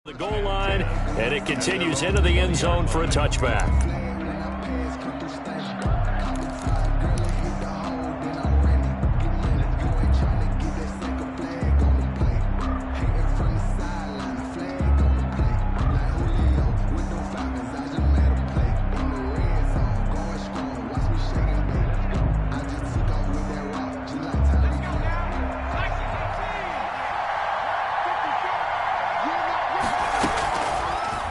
The goal line, and it continues into the end zone for a touchback.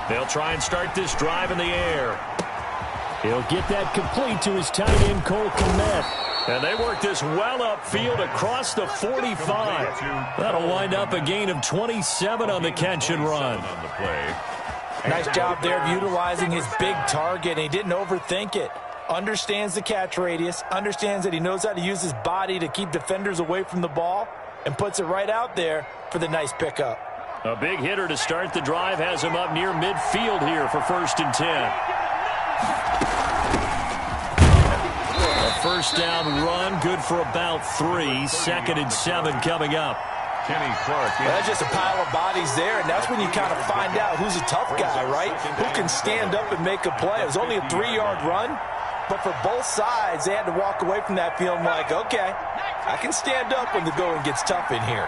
They'll try and start this drive in the air. He'll get that complete to his tight end, Cole Kmet. And they work this well upfield across the 45. That'll wind up a gain of 27 on the catch and run. Nice job there of utilizing his big target, and he didn't overthink it. Understands the catch radius, understands that he knows how to use his body to keep defenders away from the ball, and puts it right out there for the nice pickup. A big hitter to start the drive has him up near midfield here for 1st and 10. A first down run, good for about 3. 2nd and 7 coming up. Kenny Clark. Well, that's just a pile of bodies there, and that's when you kind of find out who's a tough guy, right? Who can stand up and make a play. It was only a 3-yard run, but for both sides, they had to walk away from that feeling like, okay, I can stand up when the going gets tough in here.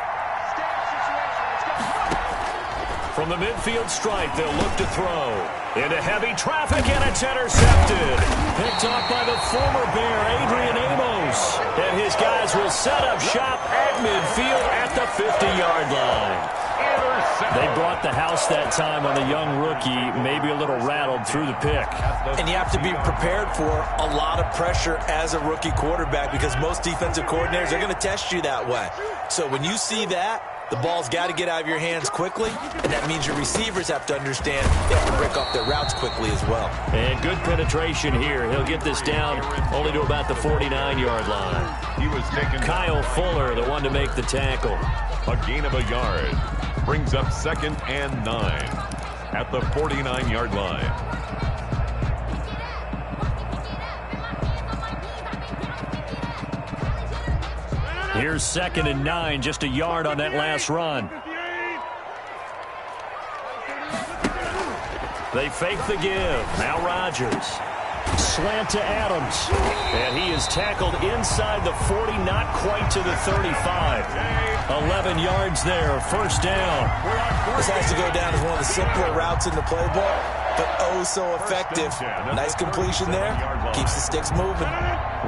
From the midfield stripe, they'll look to throw. Into heavy traffic, and it's intercepted. Picked off by the former Bear, Adrian Amos. And his guys will set up shop at midfield at the 50-yard line. They brought the house that time on the young rookie, maybe a little rattled through the pick. And you have to be prepared for a lot of pressure as a rookie quarterback because most defensive coordinators are going to test you that way. So when you see that, the ball's got to get out of your hands quickly, and that means your receivers have to understand they have to break off their routes quickly as well. And good penetration here. He'll get this down only to about the 49-yard line. He was taken. Kyle Fuller, the one to make the tackle. A gain of a yard. Brings up 2nd and 9 at the 49-yard line. Here's 2nd and 9, just a yard on that last run. They fake the give. Now Rodgers. Slant to Adams. And he is tackled inside the 40, not quite to the 35. 11 yards there, 1st down. This has to go down as one of the simpler routes in the playbook, but oh so effective. Nice completion there. Keeps the sticks moving.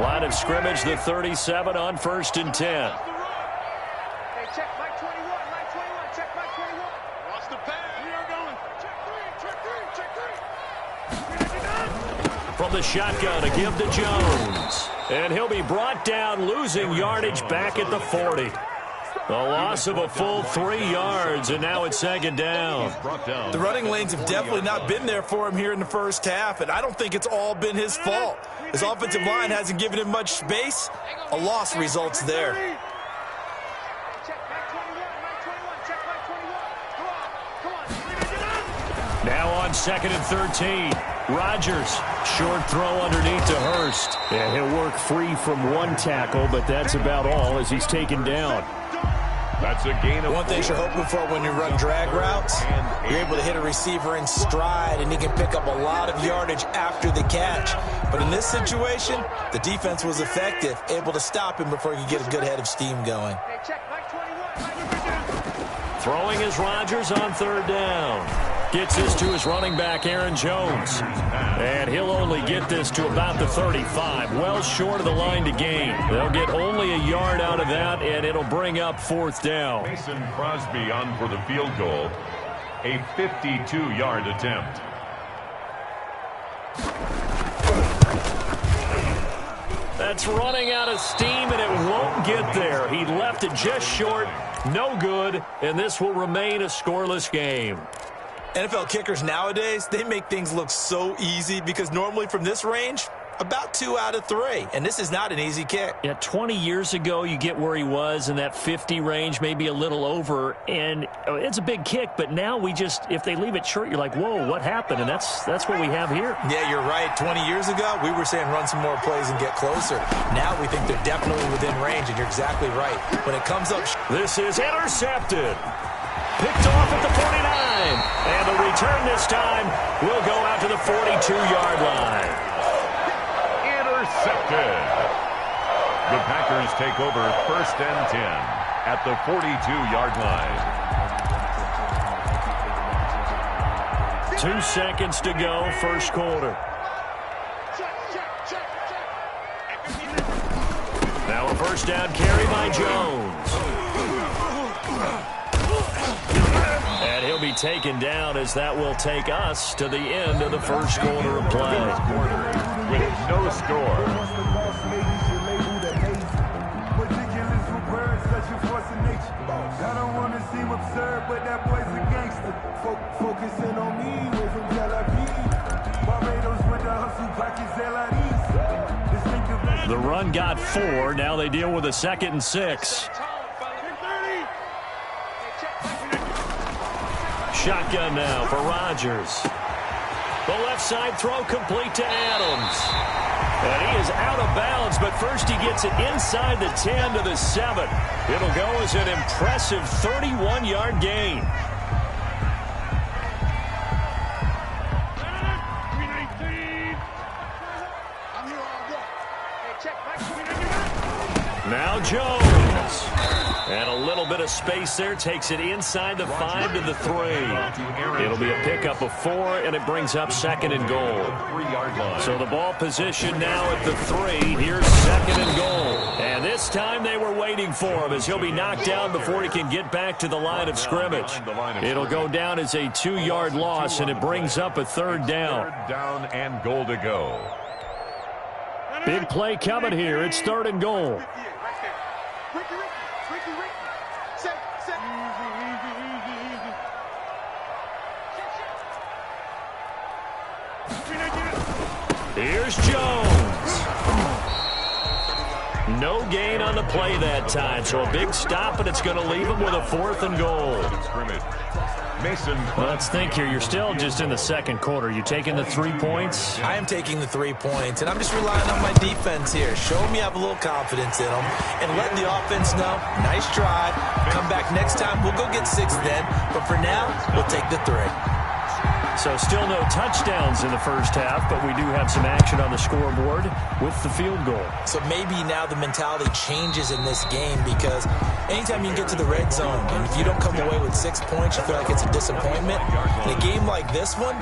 Line of scrimmage, the 37 on 1st and 10. Hey, check Mike 21, Mike 21, check Mike 21. Lost the pad. We are going. Check 3. From the shotgun, a give to Jones. And he'll be brought down, losing yardage back at the 40. The loss of a full 3 yards, and now it's 2nd down. The running lanes have definitely not been there for him here in the first half, and I don't think it's all been his fault. His offensive line hasn't given him much space. A loss results there. Now on 2nd and 13. Rodgers, short throw underneath to Hurst. And he'll work free from one tackle, but that's about all as he's taken down. That's a gain of 4. One thing you're hoping for when you run drag routes, you're able to hit a receiver in stride, and he can pick up a lot of yardage after the catch. But in this situation, the defense was effective, able to stop him before he could get a good head of steam going. Throwing is Rodgers on 3rd down. Gets this to his running back, Aaron Jones. And he'll only get this to about the 35, well short of the line to gain. They'll get only a yard out of that, and it'll bring up 4th down. Mason Crosby on for the field goal. A 52-yard attempt. That's running out of steam, and it won't get there. He left it just short, no good, and this will remain a scoreless game. NFL kickers nowadays, they make things look so easy because normally from this range, about 2 out of 3. And this is not an easy kick. Yeah, 20 years ago, you get where he was in that 50 range, maybe a little over. And it's a big kick, but now we just, if they leave it short, you're like, whoa, what happened? And that's what we have here. Yeah, you're right. 20 years ago, we were saying run some more plays and get closer. Now we think they're definitely within range, and you're exactly right. When it comes up, this is intercepted. picked off at the 49. And the return this time will go out to the 42-yard line. Intercepted. The Packers take over 1st and 10 at the 42-yard line. 2 seconds to go, first quarter. Now a first down carry by Jones. And he'll be taken down as that will take us to the end of the first quarter of play. With no score. I don't want to seem absurd, but that boy's a gangster. Focusing on me, way from Tel Aviv. Barbados with the hustle pockets, The run got 4. Now they deal with a 2nd and 6. Shotgun now for Rodgers. The left side throw complete to Adams. And he is out of bounds, but first he gets it inside the 10 to the 7. It'll go as an impressive 31-yard gain. Now Jones. And a little bit of space there. Takes it inside the 5 to the 3. It'll be a pickup of 4, and it brings up 2nd and goal. So the ball position now at the 3. Here's 2nd and goal. And this time they were waiting for him as he'll be knocked down before he can get back to the line of scrimmage. It'll go down as a 2-yard loss, and it brings up a 3rd down. 3rd down and goal to go. Big play coming here. It's 3rd and goal. Here's Jones. No gain on the play that time, so a big stop, and it's going to leave him with a 4th and goal. Let's think here. You're still just in the 2nd quarter. You taking the 3 points? I am taking the 3 points, and I'm just relying on my defense here. Show me I have a little confidence in them, and let the offense know, nice drive. Come back next time. We'll go get 6 then, but for now, we'll take the 3. So still no touchdowns in the first half, but we do have some action on the scoreboard with the field goal. So maybe now the mentality changes in this game, because anytime you can get to the red zone, and if you don't come away with 6 points, you feel like it's a disappointment. In a game like this one,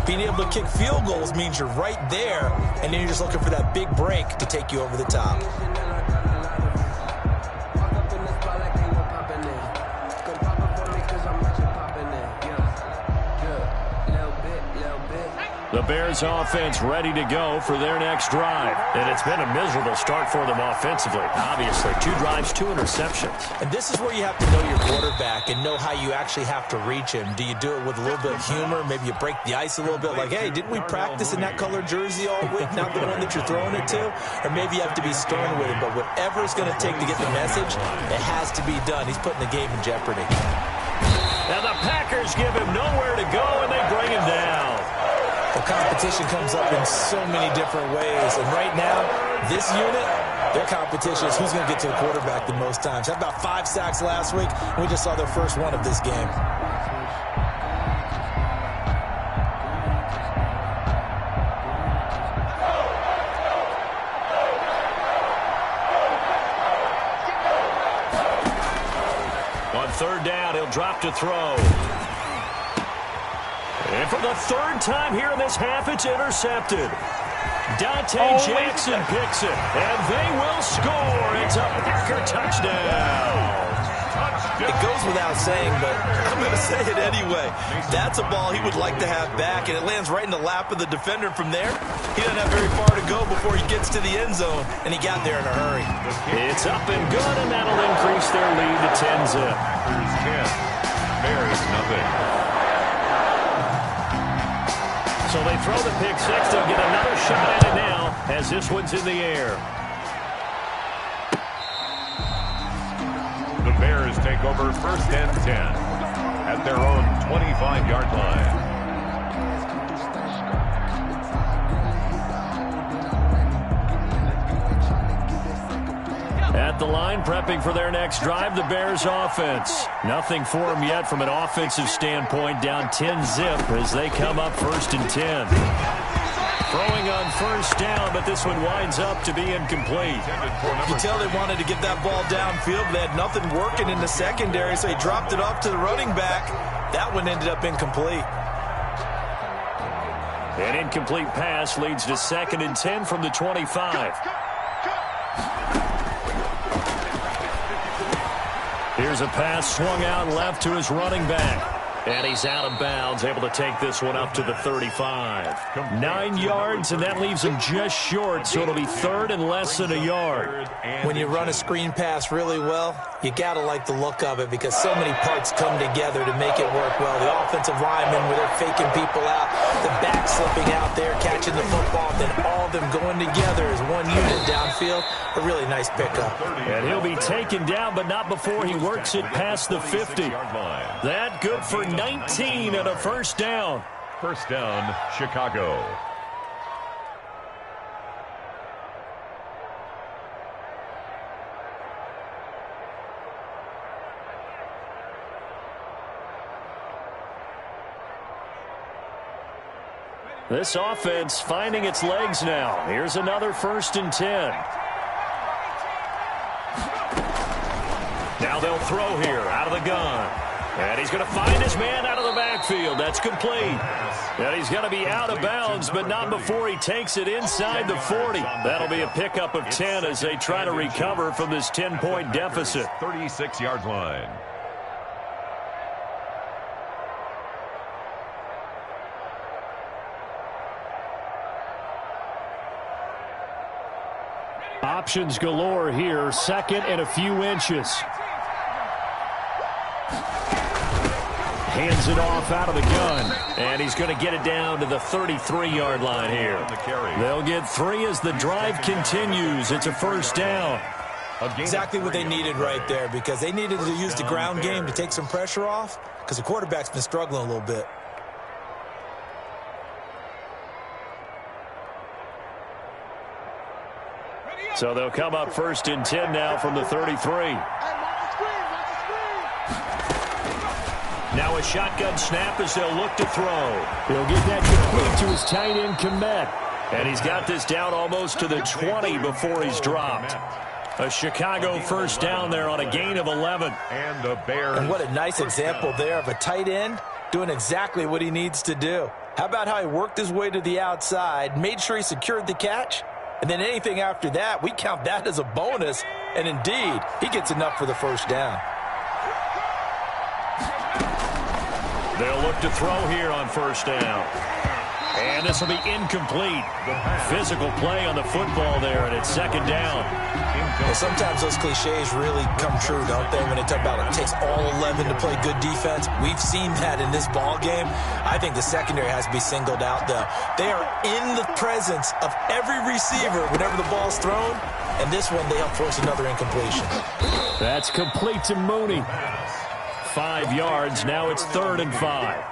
being able to kick field goals means you're right there, and then you're just looking for that big break to take you over the top. The Bears offense ready to go for their next drive. And it's been a miserable start for them offensively. Obviously, 2 drives, 2 interceptions. And this is where you have to know your quarterback and know how you actually have to reach him. Do you do it with a little bit of humor? Maybe you break the ice a little bit like, hey, didn't we practice in that color jersey all week, not the one that you're throwing it to? Or maybe you have to be stern with him. But whatever it's going to take to get the message, it has to be done. He's putting the game in jeopardy. And the Packers give him nowhere to go, and they bring him down. Well, competition comes up in so many different ways. And right now, this unit, their competition is who's going to get to the quarterback the most times. Had about 5 sacks last week, and we just saw their first one of this game. On 3rd down, he'll drop to throw. And for the 3rd time here in this half, it's intercepted. Dante Jackson picks it, and they will score. It's a Packer touchdown. It goes without saying, but I'm going to say it anyway. That's a ball he would like to have back, and it lands right in the lap of the defender. From there, he doesn't have very far to go before he gets to the end zone, and he got there in a hurry. It's up and good, and that'll increase their lead to 10-zip. Bears nothing. So they throw the pick 6. They'll get another shot at it now as this one's in the air. The Bears take over 1st and 10 at their own 25-yard line. At the line, prepping for their next drive, the Bears offense. Nothing for them yet from an offensive standpoint, down 10-zip as they come up 1st and 10. Throwing on 1st down, but this one winds up to be incomplete. You can tell they wanted to get that ball downfield, but they had nothing working in the secondary, so he dropped it off to the running back. That one ended up incomplete. An incomplete pass leads to 2nd and 10 from the 25. Here's a pass swung out left to his running back. And he's out of bounds, able to take this one up to the 35. 9 yards, and that leaves him just short, so it'll be 3rd and less than a yard. When you run a screen pass really well, you got to like the look of it because so many parts come together to make it work well. The offensive linemen, where they're faking people out, the back slipping out there, catching the football, then all of them going together as one unit downfield. A really nice pickup. And he'll be taken down, but not before he works it past the 50. That good for 19 and a 1st down. 1st down, Chicago. This offense finding its legs now. Here's another 1st and 10. Now they'll throw here out of the gun. And he's going to find his man out of the backfield. That's complete. And he's going to be out of bounds, but not before he takes it inside the 40. That'll be a pickup of 10 as they try to recover from this 10-point deficit. 36-yard line. Options galore here. 2nd and a few inches. Hands it off out of the gun. And he's going to get it down to the 33-yard line here. They'll get 3 as the drive continues. It's a 1st down. Exactly what they needed right there because they needed to use the ground game to take some pressure off because the quarterback's been struggling a little bit. So they'll come up 1st and 10 now from the 33. Now a shotgun snap as they'll look to throw. He'll get that complete to his tight end, Komet. And he's got this down almost to the 20 before he's dropped. A Chicago 1st down there on a gain of 11. And the Bears. And what a nice example there of a tight end doing exactly what he needs to do. How about how he worked his way to the outside, made sure he secured the catch, and then anything after that, we count that as a bonus. And indeed, he gets enough for the 1st down. They'll look to throw here on 1st down. And this will be incomplete. Physical play on the football there, and it's 2nd down. Well, sometimes those cliches really come true, don't they? When they talk about it takes all 11 to play good defense. We've seen that in this ball game. I think the secondary has to be singled out, though. They are in the presence of every receiver whenever the ball's thrown. And this one, they help force another incompletion. That's complete to Mooney. 5 yards. Now it's 3rd and 5.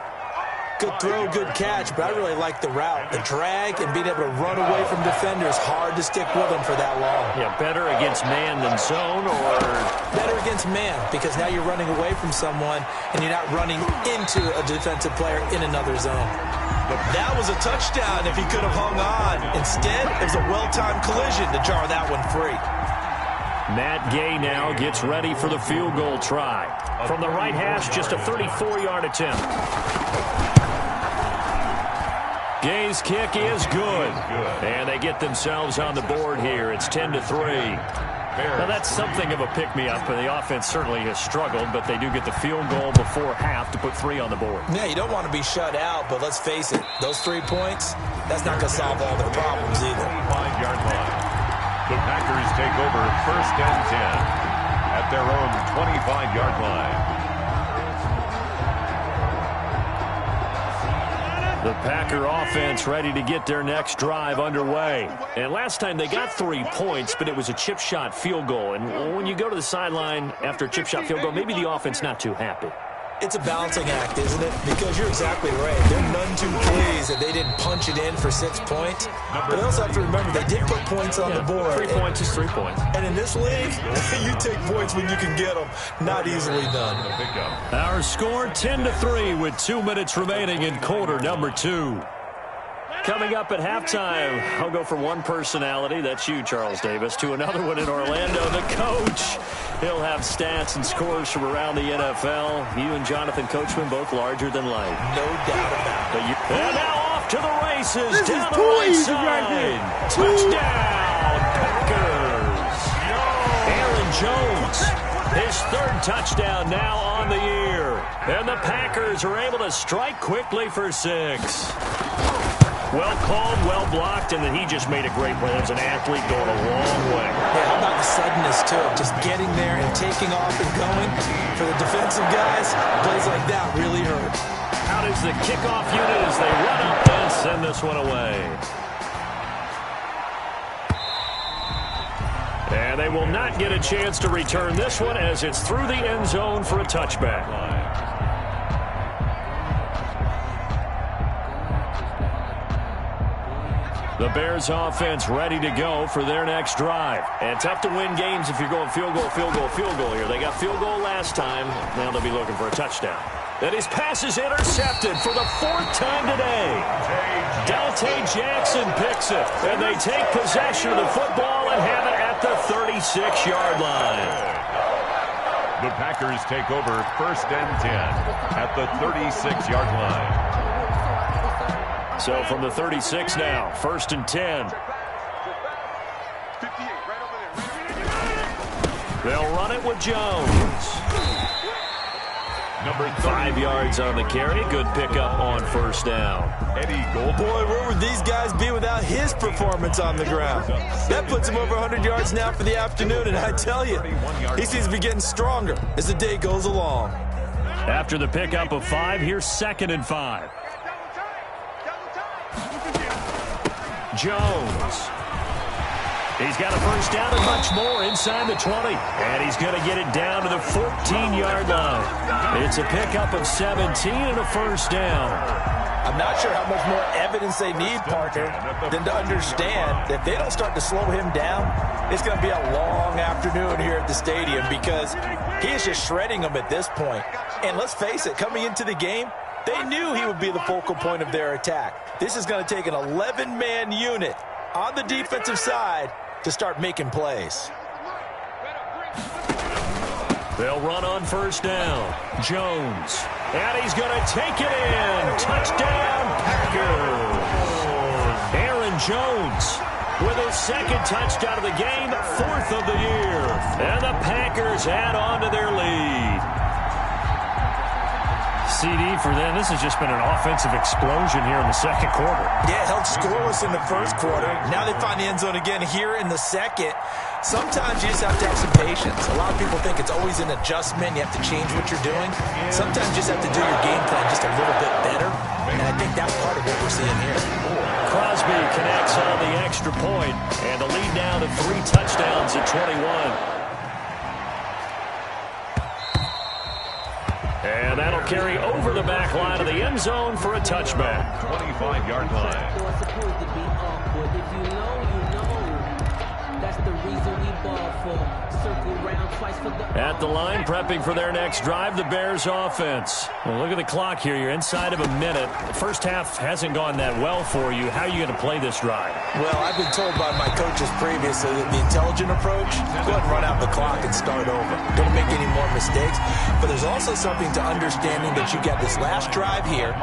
Good throw, good catch, but I really like the route. The drag and being able to run away from defenders, hard to stick with them for that long. Yeah, better against man than zone, or? Better against man, because now you're running away from someone and you're not running into a defensive player in another zone. That was a touchdown if he could have hung on. Instead, it was a well-timed collision to jar that one free. Matt Gay now gets ready for the field goal try. From the right hash, just a 34-yard attempt. Gay's kick is good. And they get themselves on the board here. It's 10-3. Now, that's something of a pick-me-up. The offense certainly has struggled, but they do get the field goal before half to put 3 on the board. Yeah, you don't want to be shut out, but let's face it, those 3 points, that's not going to solve all their problems either. 5-yard line. The Packers take over 1st and 10 at their own 25-yard line. The Packer offense ready to get their next drive underway. And last time they got 3 points, but it was a chip shot field goal. And when you go to the sideline after a chip shot field goal, maybe the offense not too happy. It's a balancing act, isn't it? Because you're exactly right. They're none too pleased that they didn't punch it in for 6 points. But they also have to remember they did put points on the board. 3 points is 3 points. And in this league, you take points when you can get them. Not easily done. Our score 10-3 with 2 minutes remaining in quarter number 2. Coming up at halftime, I'll go from one personality, that's you, Charles Davis, to another one in Orlando, the coach. He'll have stats and scores from around the NFL. You and Jonathan Coachman both larger than life. No doubt about it. And now off to the races, down the right side. Touchdown, Packers. Aaron Jones, his 3rd touchdown now on the year. And the Packers are able to strike quickly for 6. Well called, well blocked, and then he just made a great play. As an athlete going a long way. Yeah, how about the suddenness to it? Just getting there and taking off and going. For the defensive guys, plays like that really hurt. Out is the kickoff unit as they run up and send this one away. And they will not get a chance to return this one as it's through the end zone for a touchback. The Bears offense ready to go for their next drive. And tough to win games if you're going field goal, field goal, field goal here. They got field goal last time. Now they'll be looking for a touchdown. And his pass is intercepted for the 4th time today. Dante Jackson picks it. And they take possession of the football and have it at the 36-yard line. The Packers take over 1st and 10 at the 36-yard line. So from the 36 now, 1st and 10. They'll run it with Jones. Number 5 yards on the carry. Good pickup on 1st down. Eddie Gold. Boy, where would these guys be without his performance on the ground? That puts him over 100 yards now for the afternoon, and I tell you, he seems to be getting stronger as the day goes along. After the pickup of 5, here's 2nd and 5. Jones. He's got a 1st down and much more inside the 20. And he's going to get it down to the 14-yard line. It's a pickup of 17 and a 1st down. I'm not sure how much more evidence they need, partner, than to understand that if they don't start to slow him down, it's going to be a long afternoon here at the stadium because he is just shredding them at this point. And let's face it, coming into the game, they knew he would be the focal point of their attack. This is going to take an 11-man unit on the defensive side to start making plays. They'll run on 1st down. Jones. And he's going to take it in. Touchdown, Packers. Aaron Jones with his 2nd touchdown of the game, 4th of the year. And the Packers add on to their lead. CD for them. This has just been an offensive explosion here in the 2nd quarter. Yeah, held scoreless in the 1st quarter. Now they find the end zone again here in the 2nd. Sometimes you just have to have some patience. A lot of people think it's always an adjustment. You have to change what you're doing. Sometimes you just have to do your game plan just a little bit better. And I think that's part of what we're seeing here. Crosby connects on the extra point, and the lead now to 3 touchdowns at 21. And that'll carry over the back line of the end zone for a touchback. 25-yard line. At the line, prepping for their next drive, the Bears offense. Well, look at the clock here. You're inside of a minute. The 1st half hasn't gone that well for you. How are you going to play this drive? Well, I've been told by my coaches previously that the intelligent approach, go ahead and run out the clock and start over. Don't make any more mistakes. But there's also something to understanding that you got this last drive here.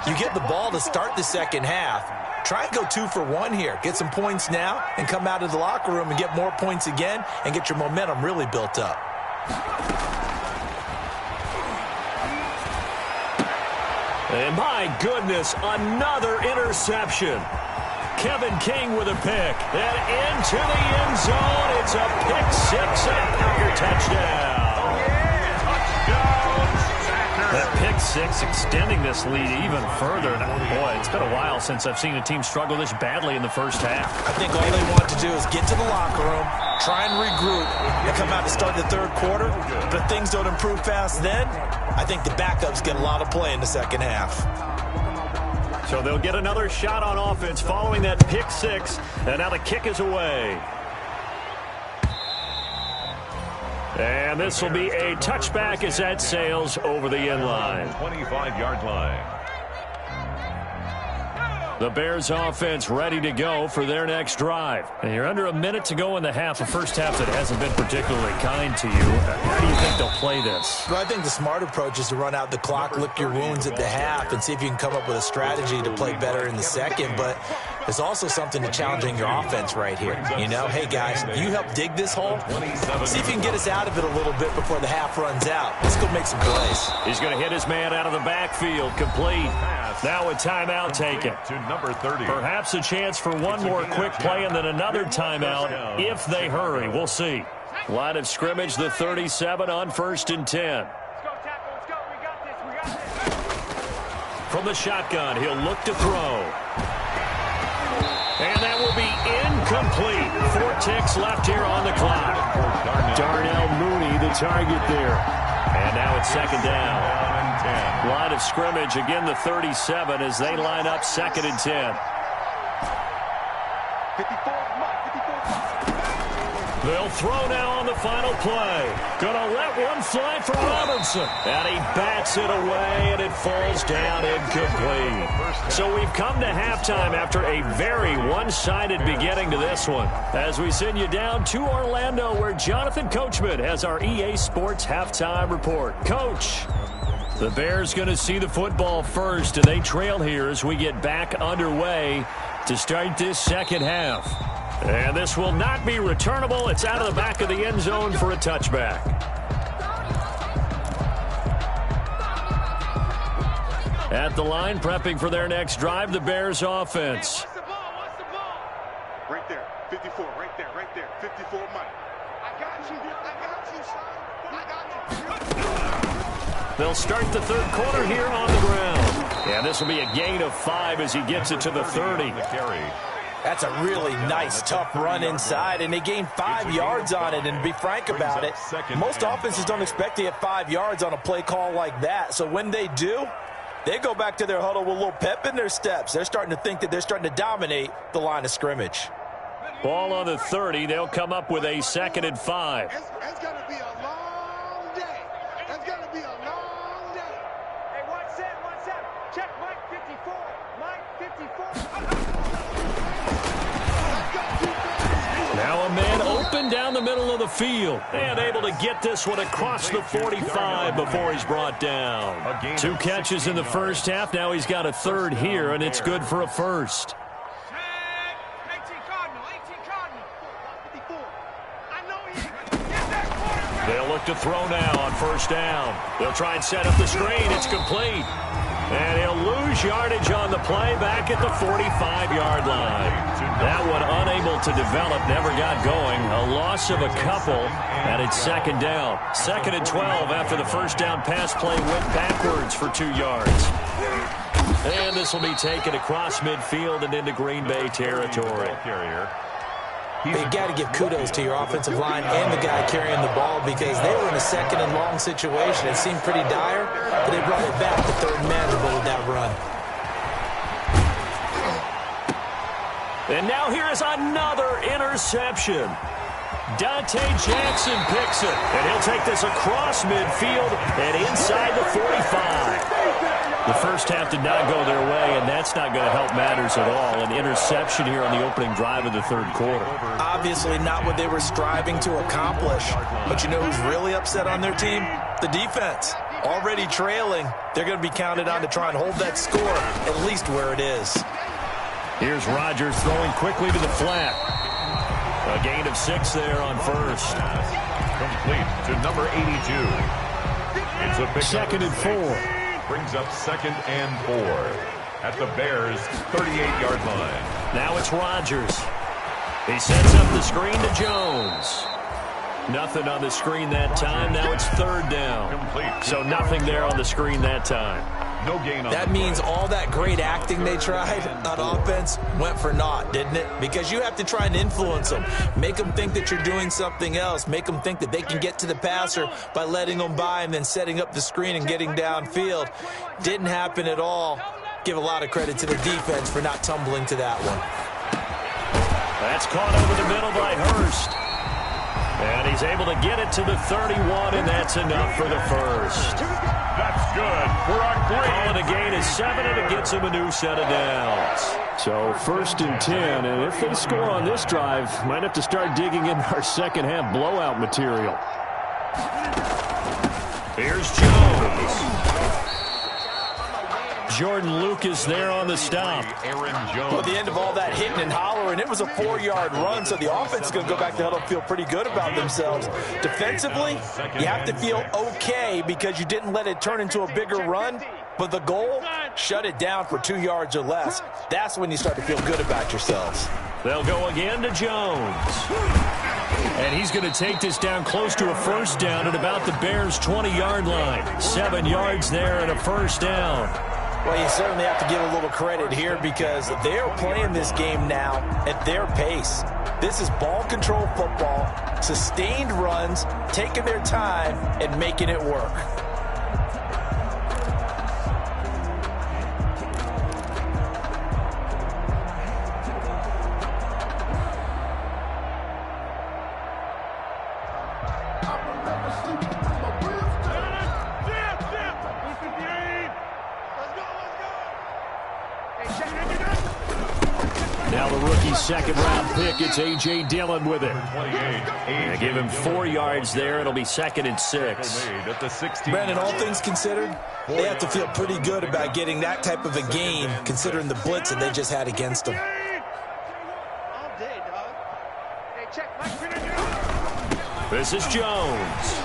You get the ball to start the 2nd half. Try and go 2 for 1 here. Get some points now and come out of the locker room and get more points again and get your momentum really built up. And my goodness, another interception. Kevin King with a pick. And into the end zone. It's a pick 6 and a Packer touchdown. That pick 6 extending this lead even further. Now, boy, it's been a while since I've seen a team struggle this badly in the 1st half. I think all they want to do is get to the locker room, try and regroup, and come out to start the third quarter. But if things don't improve fast then, I think the backups get a lot of play in the second half. So they'll get another shot on offense following that pick six, and now the kick is away. And this will be a touchback as that sails over the end line. 25-yard line. The Bears offense ready to go for their next drive. And you're under a minute to go in the half, a first half that hasn't been particularly kind to you. How do you think they'll play this? Well, I think the smart approach is to run out the clock, lick your wounds at the half, and see if you can come up with a strategy to play better in the second. But there's also something to challenging your offense right here. You know, hey, guys, you help dig this hole. See if you can get us out of it a little bit before the half runs out. Let's go make some plays. He's going to hit his man out of the backfield. Complete. Now a timeout taken. To number 30. Perhaps a chance for one more quick play and then another timeout if they hurry. We'll see. Line of scrimmage, the 37 on 1st and 10. Let's go, tackle. Let's go. We got this. We got this. From the shotgun, he'll look to throw. And that will be incomplete. 4 ticks left here on the clock. Darnell Mooney, the target there. And now it's second down. Line of scrimmage, again the 37 as they line up 2nd and 10. 54. They'll throw now on the final play. Gonna let one fly for Robinson. And he bats it away, and it falls down incomplete. So we've come to halftime after a very one-sided beginning to this one. As we send you down to Orlando, where Jonathan Coachman has our EA Sports halftime report. Coach, the Bears going to see the football first, and they trail here as we get back underway to start this second half. And this will not be returnable. It's out of the back of the end zone for a touchback. At the line, prepping for their next drive, the Bears offense. What's the ball? What's the ball? Right there. 54. Right there. Right there. 54, Mike. I got you. I got you, son. I got you. They'll start the third quarter here on the ground. And this will be a gain of 5 as he gets it to the 30. That's a really nice, tough run inside, and they gained 5 yards on it. And to be frank about it, most offenses don't expect to get 5 yards on a play call like that. So when they do, they go back to their huddle with a little pep in their steps. They're starting to think that they're starting to dominate the line of scrimmage. Ball on the 30. They'll come up with a 2nd and 5. It's going to be a long day. It's going to be a long day. Hey, 1-7. Check Mike 54. Mike 54. Now a man open down the middle of the field and able to get this one across the 45 before he's brought down. 2 catches in the first half. Now he's got a third here, and it's good for a first. 18 Cardinal. 54. I know he get that quarterback. They'll look to throw now on first down. They'll try and set up the screen. It's complete. And he'll lose yardage on the play back at the 45-yard line. That one unable to develop, never got going. A loss of a couple, and it's second down. 2nd and 12 after the first down pass play went backwards for 2 yards. And this will be taken across midfield and into Green Bay territory. You got to give kudos to your offensive line and the guy carrying the ball because they were in a 2nd and long situation. It seemed pretty dire, but they brought it back to 3rd and manageable with that run. And now here is another interception. Dante Jackson picks it, and he'll take this across midfield and inside the 45. The first half did not go their way, and that's not going to help matters at all. An interception here on the opening drive of the third quarter. Obviously not what they were striving to accomplish. But you know who's really upset on their team? The defense. Already trailing, they're going to be counted on to try and hold that score at least where it is. Here's Rodgers throwing quickly to the flat. A gain of 6 there on first. Complete to number 82. It's a big 2nd and 4. Brings up 2nd and 4 at the Bears' 38-yard line. Now it's Rodgers. He sets up the screen to Jones. Nothing on the screen that time. Now it's 3rd down. Complete. So nothing there on the screen that time. No gain on that means all that great acting they tried on offense went for naught, didn't it? Because you have to try and influence them. Make them think that you're doing something else. Make them think that they can get to the passer by letting them by and then setting up the screen and getting downfield. Didn't happen at all. Give a lot of credit to the defense for not tumbling to that one. That's caught over the middle by Hurst. And he's able to get it to the 31, and that's enough for the first. That's good for a great. Calling a gain of 7, and it gets him a new set of downs. So 1st and 10, and if they score on this drive, might have to start digging in our second half blowout material. Here's Jones. Jordan Lucas there on the stop. Aaron Jones. Well, at the end of all that hitting and hollering, it was a 4-yard run, so the offense is going to go back to huddle and feel pretty good about themselves. Defensively, you have to feel okay because you didn't let it turn into a bigger run, but the goal, shut it down for 2 yards or less. That's when you start to feel good about yourselves. They'll go again to Jones. And he's going to take this down close to a first down at about the Bears' 20-yard line. 7 yards there and a first down. Well, you certainly have to give a little credit here because they're playing this game now at their pace. This is ball control football, sustained runs, taking their time, and making it work. Now the rookie second-round pick, it's A.J. Dillon with it. They give him 4 yards there. It'll be 2nd and 6. Brandon, all things considered, they have to feel pretty good about getting that type of a game considering the blitz that they just had against them. This is Jones.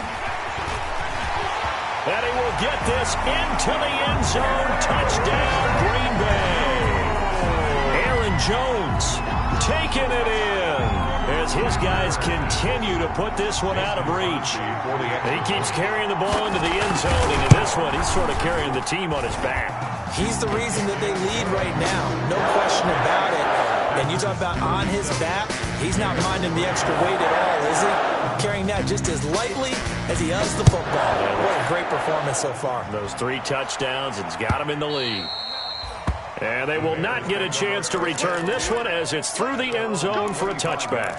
And he will get this into the end zone. Touchdown, Green Bay. Jones taking it in as his guys continue to put this one out of reach. He keeps carrying the ball into the end zone, and in this one, he's sort of carrying the team on his back. He's the reason that they lead right now, no question about it. And you talk about on his back, he's not minding the extra weight at all, is he? Carrying that just as lightly as he does the football. What a great performance so far. Those 3 touchdowns, it's got him in the lead. And they will not get a chance to return this one as it's through the end zone for a touchback.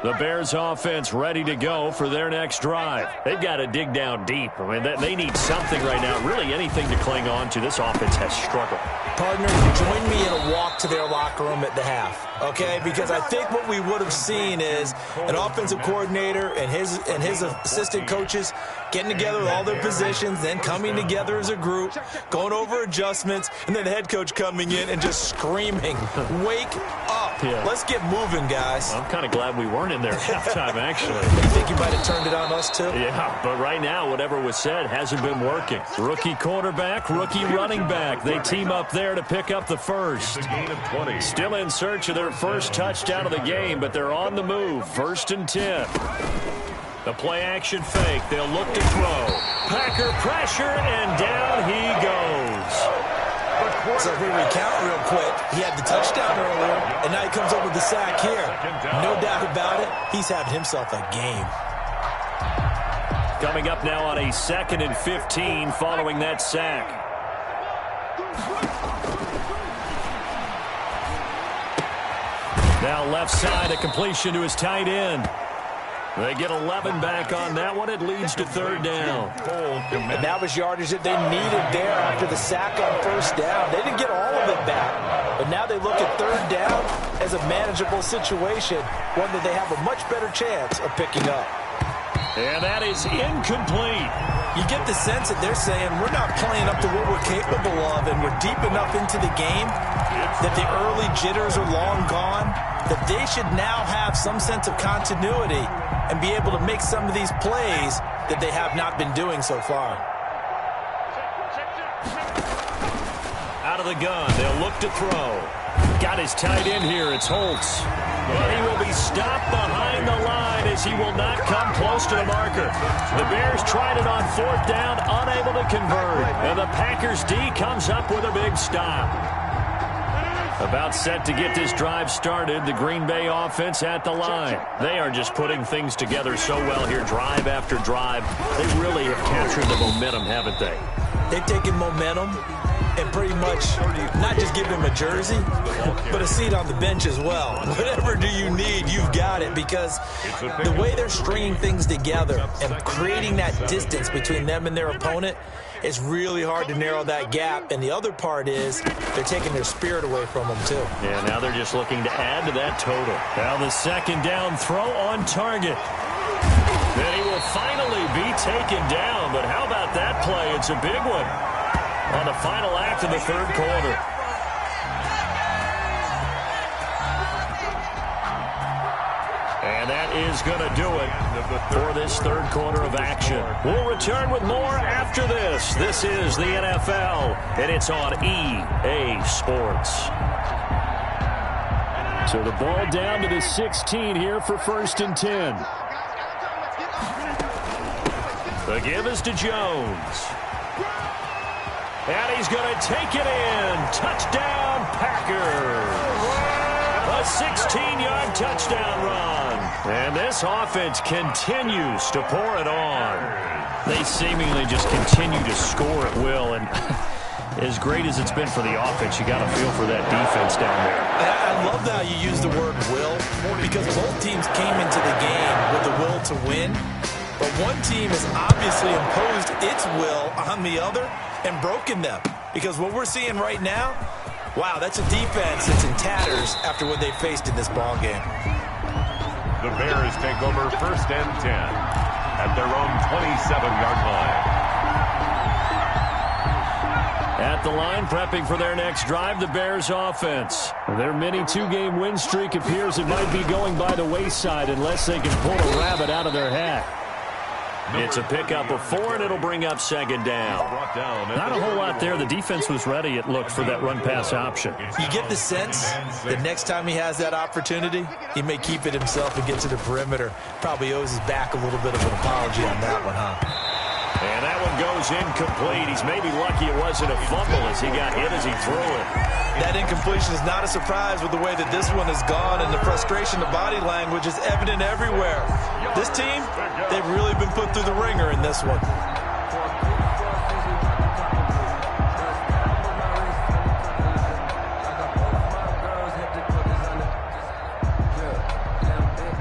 The Bears offense ready to go for their next drive. They've got to dig down deep. I mean, they need something right now, really anything to cling on to. This offense has struggled. Partner, join me in a walk to their locker room at the half, okay? Because I think what we would have seen is an offensive coordinator and his assistant coaches getting together with all their positions, then coming together as a group, going over adjustments, and then the head coach coming in and just screaming, "Wake up. Yeah. Let's get moving, guys." I'm kind of glad we weren't in there at halftime, actually. You think you might have turned it on us, too? Yeah, but right now, whatever was said hasn't been working. Rookie quarterback, rookie running back. They team up there to pick up the first. Still in search of their first touchdown of the game, but they're on the move. 1st and 10. The play-action fake. They'll look to throw. Packer pressure, and down he goes. So if we recount real quick, he had the touchdown earlier, and now he comes up with the sack here. No doubt about it, he's having himself a game. Coming up now on a 2nd and 15 following that sack. Now left side, a completion to his tight end. They get 11 back on that one. It leads to 3rd down. And that was yardage that they needed there after the sack on 1st down. They didn't get all of it back. But now they look at 3rd down as a manageable situation, one that they have a much better chance of picking up. And that is incomplete. You get the sense that they're saying we're not playing up to what we're capable of, and we're deep enough into the game that the early jitters are long gone, that they should now have some sense of continuity and be able to make some of these plays that they have not been doing so far. Out of the gun, they'll look to throw. Got his tight end here, it's Holtz. But he will be stopped behind the line. line as he will not come close to the marker. The Bears tried it on 4th down, unable to convert. And the Packers D comes up with a big stop. About set to get this drive started, the Green Bay offense at the line. They are just putting things together so well here, drive after drive. They really have captured the momentum, haven't they? They've taken momentum and pretty much not just give him a jersey, but a seat on the bench as well. Whatever do you need, you've got it, because the way they're stringing things together and creating that distance between them and their opponent, it's really hard to narrow that gap. And the other part is they're taking their spirit away from them, too. Yeah, now they're just looking to add to that total. Now the 2nd down throw on target. Then he will finally be taken down. But how about that play? It's a big one on the final act of the 3rd quarter. And that is going to do it for this 3rd quarter of action. We'll return with more after this. This is the NFL, and it's on EA Sports. So the ball down to the 16 here for 1st and 10. The give is to Jones. And he's going to take it in. Touchdown, Packers. A 16-yard touchdown run. And this offense continues to pour it on. They seemingly just continue to score at will. And as great as it's been for the offense, you got to feel for that defense down there. I love how you use the word will, because both teams came into the game with the will to win. But one team has obviously imposed its will on the other and broken them. Because what we're seeing right now, wow, that's a defense that's in tatters after what they faced in this ball game. The Bears take over 1st and 10 at their own 27-yard line. At the line, prepping for their next drive, the Bears offense. Their mini 2-game win streak appears it might be going by the wayside unless they can pull a rabbit out of their hat. It's a pickup of 4, and it'll bring up 2nd down. Not a whole lot there. The defense was ready, it looked, for that run-pass option. You get the sense that next time he has that opportunity, he may keep it himself and get to the perimeter. Probably owes his back a little bit of an apology on that one, huh? And that one goes incomplete. He's maybe lucky it wasn't a fumble as he got hit as he threw it. That incompletion is not a surprise with the way that this one has gone, and the frustration, the body language is evident everywhere. This team, they've really been put through the ringer in this one.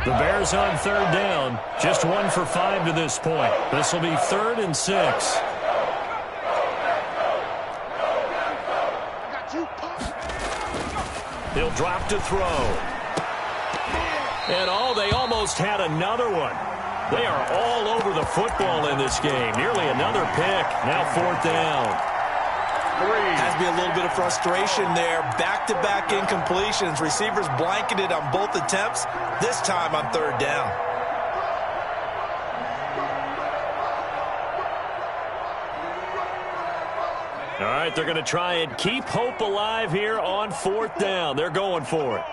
The Bears on 3rd down. Just 1 for 5 to this point. This will be 3rd and 6. He'll drop to throw. And they almost had another one. They are all over the football in this game. Nearly another pick. Now 4th down. Has to be a little bit of frustration there. Back-to-back incompletions. Receivers blanketed on both attempts, this time on 3rd down. All right, they're going to try and keep hope alive here on 4th down. They're going for it.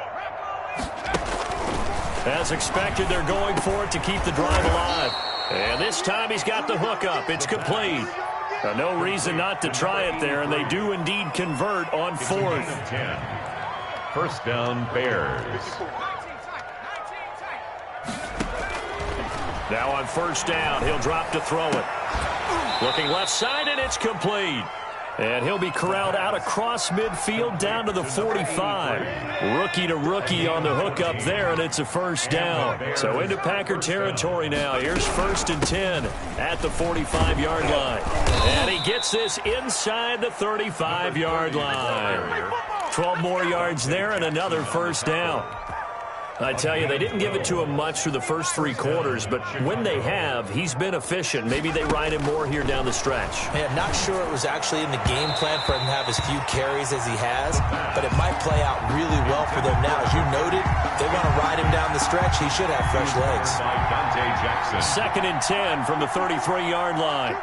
As expected, they're going for it to keep the drive alive. And this time he's got the hook up. It's complete. No reason not to try it there, and they do indeed convert on 4th. 1st down, Bears. Now on 1st down, he'll drop to throw it. Looking left side, and it's complete. And he'll be corralled out across midfield down to the 45. Rookie to rookie on the hook up there, and it's a 1st down. So into Packer territory now. Here's 1st and 10 at the 45-yard line. And he gets this inside the 35-yard line. 12 more yards there and another 1st down. I tell you, they didn't give it to him much through the first 3 quarters, but when they have, he's been efficient. Maybe they ride him more here down the stretch. Man, not sure it was actually in the game plan for him to have as few carries as he has, but it might play out really well for them now. As you noted, they want to ride him down the stretch. He should have fresh legs. 2nd and 10 from the 33-yard line.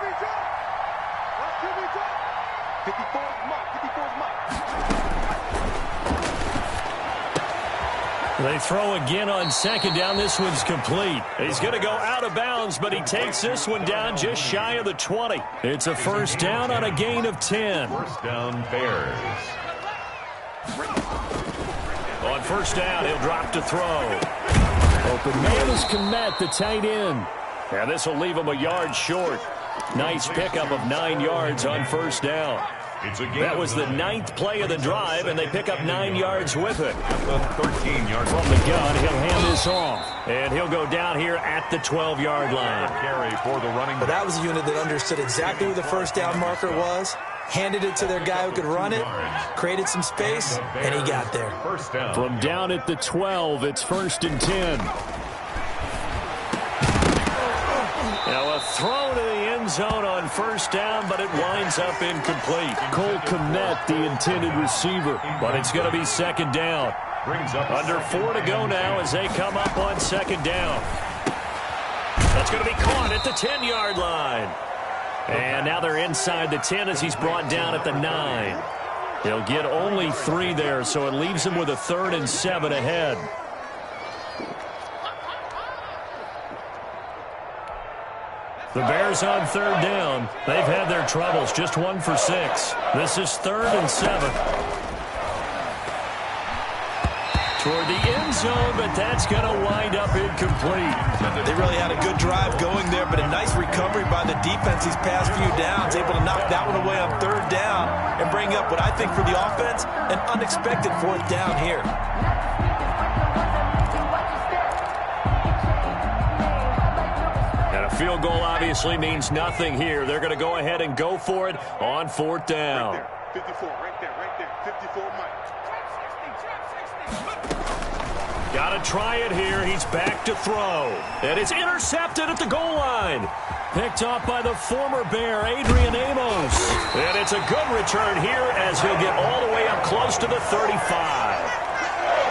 They throw again on second down. This one's complete. He's going to go out of bounds, but he takes this one down just shy of the 20. It's a first down on a gain of 10. First down, Bears. On first down, he'll drop to throw. Open man is Kmet, the tight end. And this will leave him a yard short. Nice pickup of 9 yards on first down. That was the 9th play of the drive, and they pick up 9 yards with it. 13 yards from the gun. He'll hand this off, and he'll go down here at the 12-yard line. Carry for the running. But that was a unit that understood exactly where the first down marker was, handed it to their guy who could run it, created some space, and he got there. First down. From down at the 12, it's 1st and 10. Now a throw to the end zone on first down, but it winds up incomplete. Cole Kmet, the intended receiver, but it's going to be second down. Brings up under 4 to go now as they come up on second down. That's going to be caught at the 10-yard line. And now they're inside the 10 as he's brought down at the 9. He'll get only 3 there, so it leaves him with a 3rd and 7 ahead. The Bears on third down. They've had their troubles, just 1 for 6. This is 3rd and 7. Toward the end zone, but that's going to wind up incomplete. They really had a good drive going there, but a nice recovery by the defense these past few downs, able to knock that one away on third down and bring up what I think for the offense, an unexpected 4th down here. And a field goal obviously means nothing here. They're going to go ahead and go for it on 4th down. Right there, 54, right there, 54 Mike. Got to try it here. He's back to throw. And it's intercepted at the goal line. Picked off by the former Bear, Adrian Amos. And it's a good return here as he'll get all the way up close to the 35.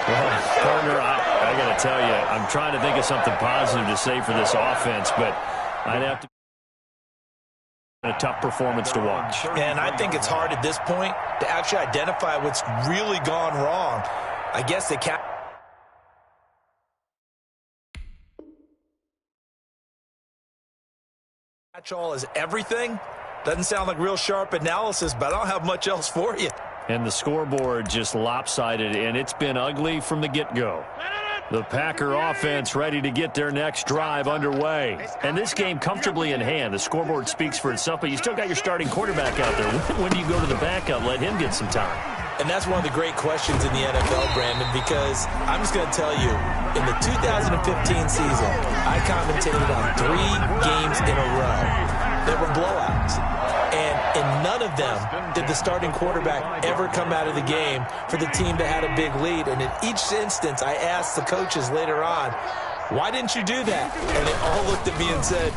Well, partner, I got to tell you, I'm trying to think of something positive to say for this offense, but I'd have to a tough performance to watch. And I think it's hard at this point to actually identify what's really gone wrong. I guess they can't. Catch-all is everything. Doesn't sound like real sharp analysis, but I don't have much else for you. And the scoreboard just lopsided, and it's been ugly from the get-go. The Packer offense ready to get their next drive underway. And this game comfortably in hand. The scoreboard speaks for itself, but you still got your starting quarterback out there. When do you go to the backup? Let him get some time. And that's one of the great questions in the NFL, Brandon, because I'm just going to tell you, in the 2015 season, I commentated on 3 games in a row that were blowouts. And in none of them did the starting quarterback ever come out of the game for the team that had a big lead. And in each instance, I asked the coaches later on, why didn't you do that? And they all looked at me and said,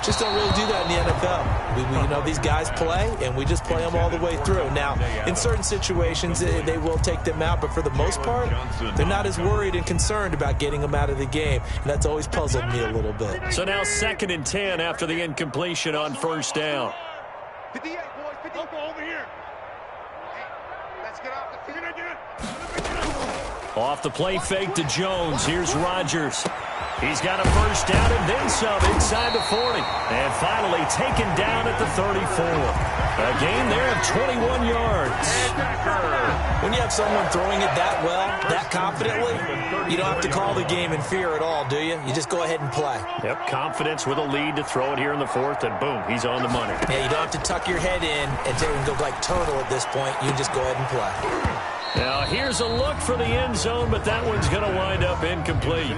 just don't really do that in the NFL. You know, these guys play, and we just play them all the way through. Now, in certain situations, they will take them out, but for the most part, they're not as worried and concerned about getting them out of the game, and that's always puzzled me a little bit. So now 2nd and 10 after the incompletion on first down. 58, boys, 50. Over here. Hey, let's get off the field. Off the play fake to Jones. Here's Rodgers. He's got a first down and then some inside the 40. And finally taken down at the 34. A gain there of 21 yards. When you have someone throwing it that well, that confidently, you don't have to call the game in fear at all, do you? You just go ahead and play. Yep, confidence with a lead to throw it here in the 4th, and boom, he's on the money. Yeah, you don't have to tuck your head in and go like turtle at this point. You just go ahead and play. Now, here's a look for the end zone, but that one's going to wind up incomplete.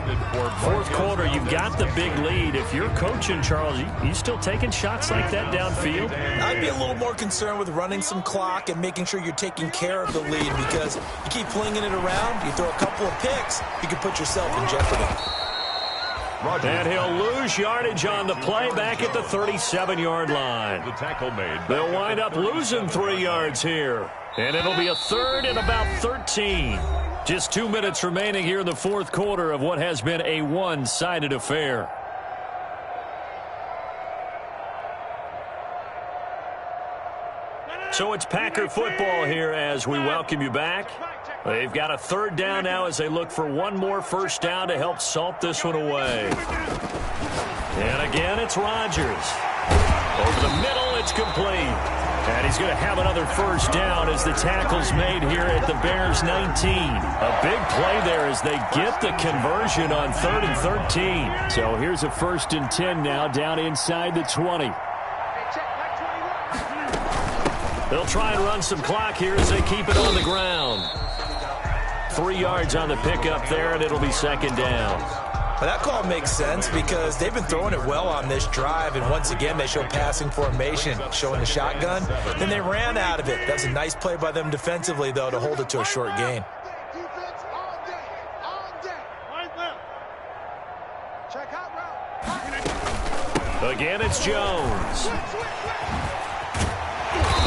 4th quarter, you've got the big lead. If you're coaching, Charles, you still taking shots like that downfield? I'd be a little more concerned with running some clock and making sure you're taking care of the lead, because you keep flinging it around, you throw a couple of picks, you can put yourself in jeopardy. And he'll lose yardage on the play back at the 37-yard line. The tackle made. They'll wind up losing 3 yards here. And it'll be a 3rd and about 13. Just 2 minutes remaining here in the 4th quarter of what has been a one-sided affair. So it's Packer football here as we welcome you back. They've got a third down now as they look for one more first down to help salt this one away. And again, it's Rodgers. Over the middle, it's complete. And he's going to have another first down as the tackle's made here at the Bears 19. A big play there as they get the conversion on 3rd and 13. So here's a 1st and 10 now down inside the 20. They'll try and run some clock here as they keep it on the ground. 3 yards on the pickup there, and it'll be 2nd down. Well, that call makes sense because they've been throwing it well on this drive, and once again they show passing formation, showing the shotgun. Then they ran out of it. That's a nice play by them defensively, though, to hold it to a short gain. Again, it's Jones.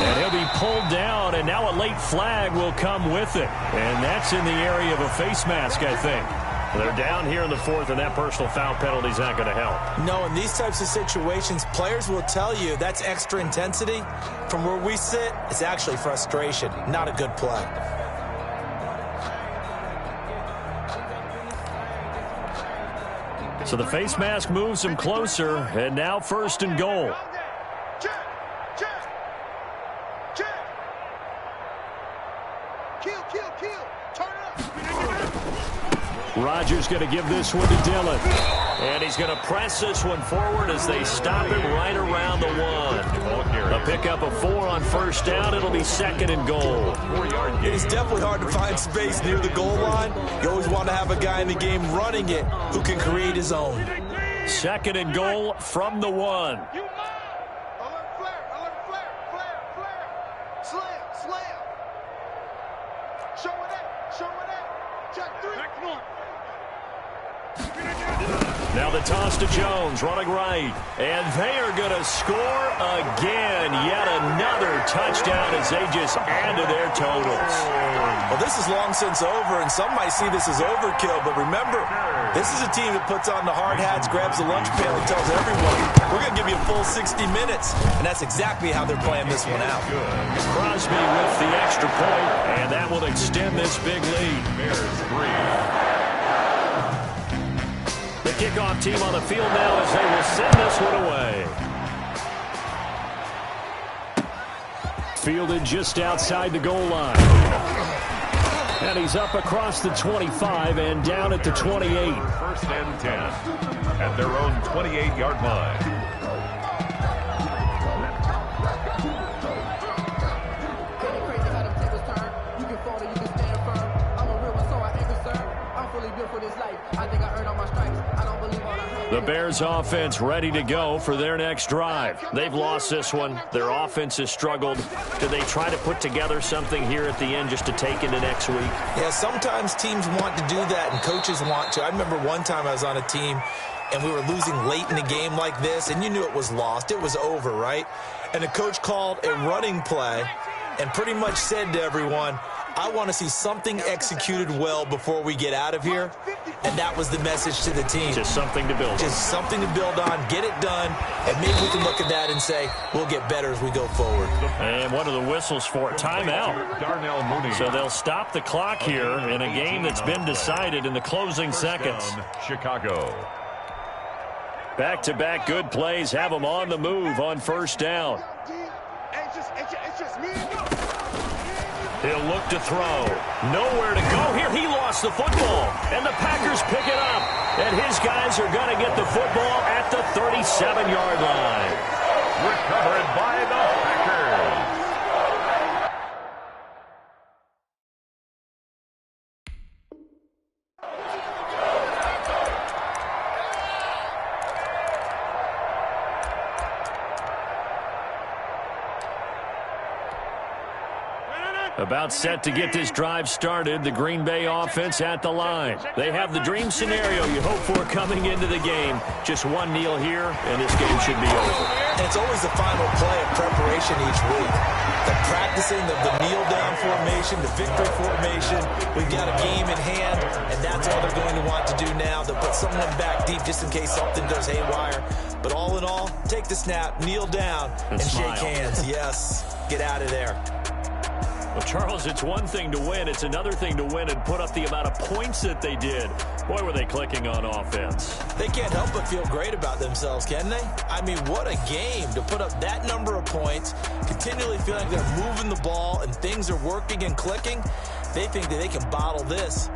And he'll be pulled down, and now a late flag will come with it. And that's in the area of a face mask, I think. They're down here in the 4th, and that personal foul penalty is not going to help. No, in these types of situations, players will tell you that's extra intensity. From where we sit, it's actually frustration, not a good play. So the face mask moves him closer, and now 1st and goal. Rodgers going to give this one to Dillon. And he's going to press this one forward as they stop him right around the 1. A pickup of 4 on 1st down. It'll be 2nd and goal. It's definitely hard to find space near the goal line. You always want to have a guy in the game running it who can create his own. 2nd and goal from the 1. Now the toss to Jones, running right. And they are going to score again. Yet another touchdown as they just add to their totals. Well, this is long since over, and some might see this as overkill. But remember, this is a team that puts on the hard hats, grabs the lunch pail, and tells everyone, we're going to give you a full 60 minutes. And that's exactly how they're playing this one out. Crosby with the extra point, and that will extend this big lead. Bears 3. The kickoff team on the field now as they will send this one away. Fielded just outside the goal line. And he's up across the 25 and down at the 28. 1st and 10 at their own 28-yard line. The Bears offense ready to go for their next drive. They've lost this one. Their offense has struggled. Do they try to put together something here at the end just to take into next week? Yeah, sometimes teams want to do that and coaches want to. I remember one time I was on a team and we were losing late in a game like this, and you knew it was lost. It was over, right? And the coach called a running play and pretty much said to everyone, I want to see something executed well before we get out of here. And that was the message to the team. Just something to build on. Just something to build on, get it done, and maybe we can look at that and say, we'll get better as we go forward. And what are the whistles for? Timeout. Darnell Mooney. So they'll stop the clock here in a game that's been decided in the closing seconds. Chicago. Back-to-back good plays have them on the move on 1st down. He'll look to throw. Nowhere to go here. He lost the football. And the Packers pick it up. And his guys are going to get the football at the 37-yard line. Recovered by the Packers. About set to get this drive started, the Green Bay offense at the line. They have the dream scenario you hope for coming into the game. Just one kneel here, and this game should be over. And it's always the final play of preparation each week. The practicing of the kneel-down formation, the victory formation. We've got a game in hand, and that's all they're going to want to do now. They'll put someone back deep just in case something goes haywire. But all in all, take the snap, kneel down, and shake hands. Yes. get out of there. Well, Charles, it's one thing to win. It's another thing to win and put up the amount of points that they did. Boy, were they clicking on offense. They can't help but feel great about themselves, can they? I mean, what a game to put up that number of points, continually feeling like they're moving the ball and things are working and clicking. They think that they can bottle this